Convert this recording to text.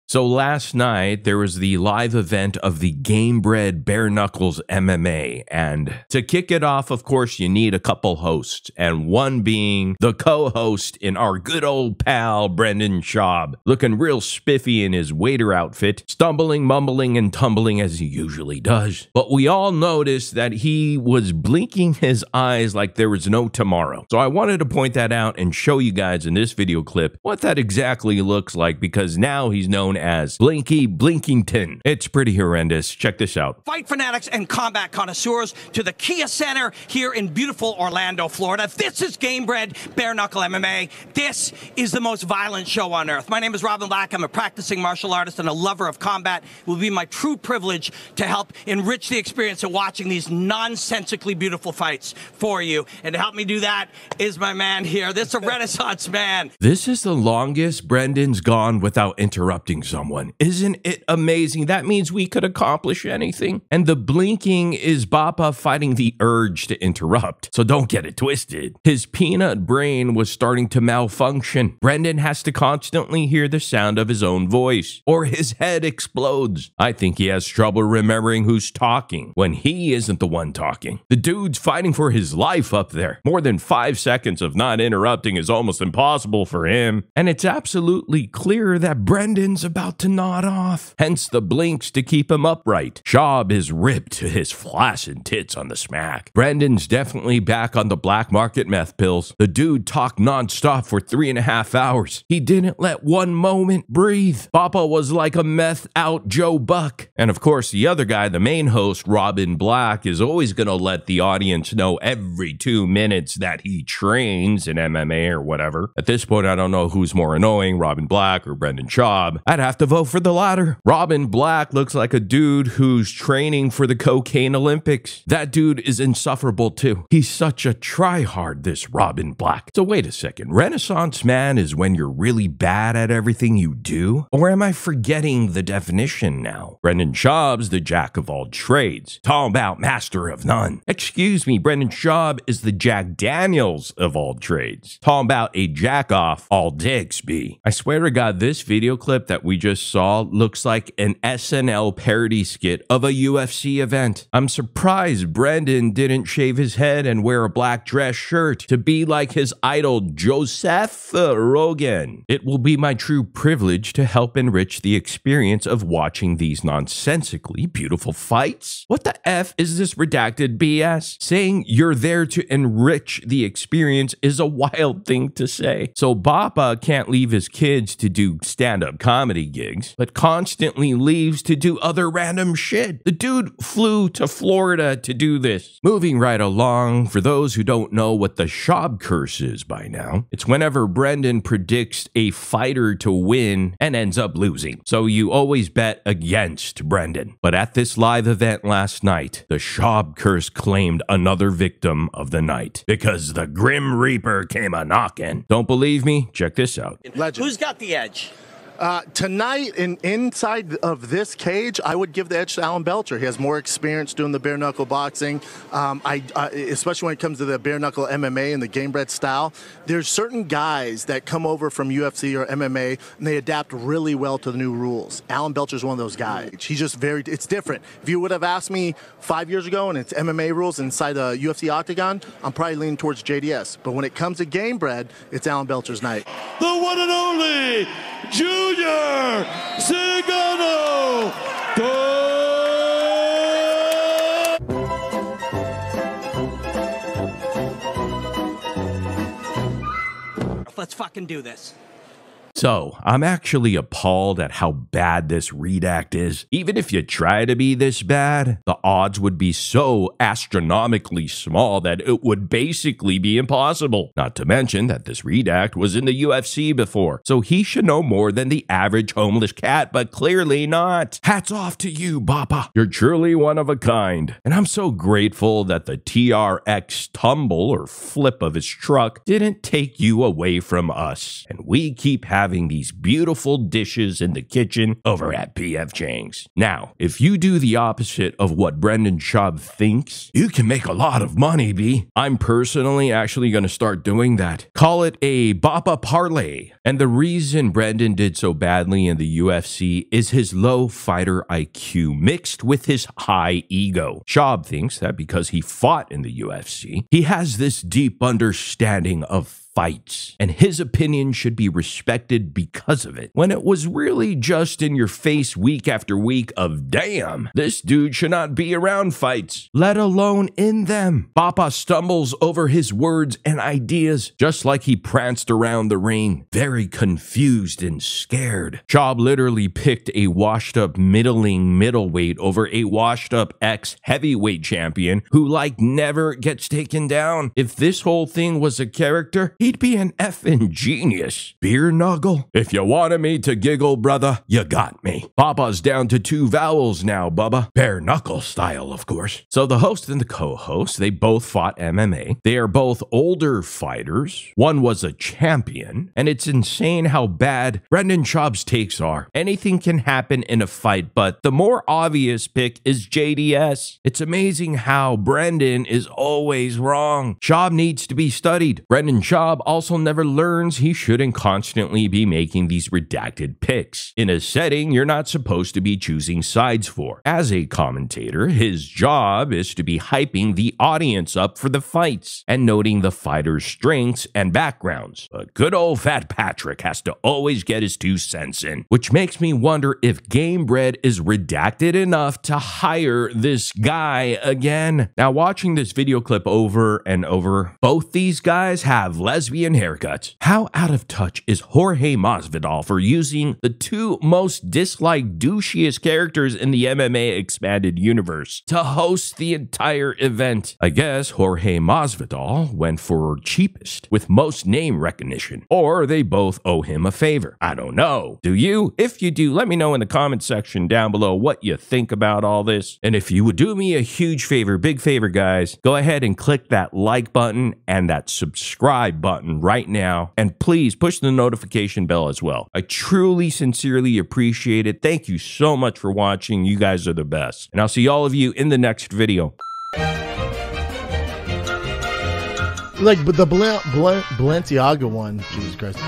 So last night, there was the live event of the Gamebred Bare Knuckles MMA. And to kick it off, of course, you need a couple hosts. And one being the co-host in our good old pal, Brendan Schaub, looking real spiffy in his waiter outfit, stumbling, mumbling, and tumbling as he usually does. But we all noticed that he was blinking his eyes like there was no tomorrow. So I wanted to point that out and show you guys in this video clip what that exactly looks like, because now he's known as Blinky Blinkington. It's pretty horrendous. Check this out. Fight fanatics and combat connoisseurs to the Kia Center here in beautiful Orlando, Florida. This is Gamebred Bare Knuckle MMA. This is the most violent show on earth. My name is Robin Black. I'm a practicing martial artist and a lover of combat. It will be my true privilege to help enrich the experience of watching these nonsensically beautiful fights for you. And to help me do that is my man here. This is a Renaissance man. This is the longest Brendan's gone without interrupting someone. Isn't it amazing? That means we could accomplish anything. And the blinking is Bappa fighting the urge to interrupt. So don't get it twisted. His peanut brain was starting to malfunction. Brendan has to constantly hear the sound of his own voice, or his head explodes. I think he has trouble remembering who's talking when he isn't the one talking. The dude's fighting for his life up there. More than 5 seconds of not interrupting is almost impossible for him. And it's absolutely clear that Brendan's about to nod off. Hence the blinks to keep him upright. Schaub is ripped to his flaccid tits on the smack. Brendan's definitely back on the black market meth pills. The dude talked nonstop for 3.5 hours. He didn't let one moment breathe. Bappa was like a meth out Joe Buck. And of course, the other guy, the main host, Robin Black, is always going to let the audience know every 2 minutes that he trains in MMA or whatever. At this point, I don't know who's more annoying, Robin Black or Brendan Schaub. I'd have to vote for the latter. Robin Black looks like a dude who's training for the cocaine Olympics. That dude is insufferable too. He's such a tryhard, this Robin Black. So wait a second, Renaissance man is when you're really bad at everything you do? Or am I forgetting the definition now? Brendan Schaub's the jack of all trades. Talking about master of none. Excuse me, Brendan Schaub is the Jack Daniels of all trades. Talking about a jack off all dicks be. I swear to God, this video clip that we just saw looks like an SNL parody skit of a UFC event. I'm surprised Brendan didn't shave his head and wear a black dress shirt to be like his idol Joseph Rogan. It will be my true privilege to help enrich the experience of watching these nonsensically beautiful fights. What the F is this redacted BS? Saying you're there to enrich the experience is a wild thing to say. So Bappa can't leave his kids to do stand-up comedy gigs, but constantly leaves to do other random shit. The dude flew to Florida to do this. Moving right along, for those who don't know what the Schaub curse is by now, it's whenever Brendan predicts a fighter to win and ends up losing. So you always bet against Brendan. But at this live event last night, the Schaub curse claimed another victim of the night because the Grim Reaper came a-knockin'. Don't believe me? Check this out. Legend. Who's got the edge? Tonight, inside of this cage, I would give the edge to Alan Belcher. He has more experience doing the bare knuckle boxing, especially when it comes to the bare knuckle MMA and the gamebred style. There's certain guys that come over from UFC or MMA and they adapt really well to the new rules. Alan Belcher's one of those guys. He's just it's different. If you would have asked me 5 years ago and it's MMA rules inside the UFC octagon, I'm probably leaning towards JDS. But when it comes to gamebred, it's Alan Belcher's night. The one and only Junior Cigano. Let's fucking do this. So, I'm actually appalled at how bad this redact is. Even if you try to be this bad, the odds would be so astronomically small that it would basically be impossible. Not to mention that this redact was in the UFC before, so he should know more than the average homeless cat, but clearly not. Hats off to you, Bappa. You're truly one of a kind. And I'm so grateful that the TRX tumble or flip of his truck didn't take you away from us. And we keep having having these beautiful dishes in the kitchen over at PF Chang's. Now, if you do the opposite of what Brendan Schaub thinks, you can make a lot of money, B. I'm personally actually going to start doing that. Call it a Bappa parlay. And the reason Brendan did so badly in the UFC is his low fighter IQ mixed with his high ego. Schaub thinks that because he fought in the UFC, he has this deep understanding of fights, and his opinion should be respected because of it, when it was really just in your face week after week of, damn, this dude should not be around fights, let alone in them. Bappa stumbles over his words and ideas, just like he pranced around the ring, very confused and scared. Schaub literally picked a washed-up middling middleweight over a washed-up ex-heavyweight champion who, like, never gets taken down. If this whole thing was a character, he'd be an effing genius. Beer knuckle? If you wanted me to giggle, brother, you got me. Bappa's down to 2 vowels now, Bubba. Bare knuckle style, of course. So the host and the co-host, they both fought MMA. They are both older fighters. One was a champion, and it's insane how bad Brendan Schaub's takes are. Anything can happen in a fight, but the more obvious pick is JDS. It's amazing how Brendan is always wrong. Schaub needs to be studied. Brendan Schaub also never learns he shouldn't constantly be making these redacted picks in a setting you're not supposed to be choosing sides for. As a commentator, his job is to be hyping the audience up for the fights and noting the fighters' strengths and backgrounds. But good old Fat Patrick has to always get his 2 cents in, which makes me wonder if Gamebred is redacted enough to hire this guy again. Now, watching this video clip over and over, both these guys have lesbian haircuts. How out of touch is Jorge Masvidal for using the 2 most disliked, douchiest characters in the MMA expanded universe to host the entire event? I guess Jorge Masvidal went for cheapest with most name recognition, or they both owe him a favor. I don't know. Do you? If you do, let me know in the comment section down below what you think about all this. And if you would do me a huge favor, big favor, guys, go ahead and click that like button and that subscribe button right now, and please push the notification bell as well. I truly, sincerely appreciate it. Thank you so much for watching. You guys are the best, and I'll see all of you in the next video. Like, but the Balenciaga one, Jesus Christ.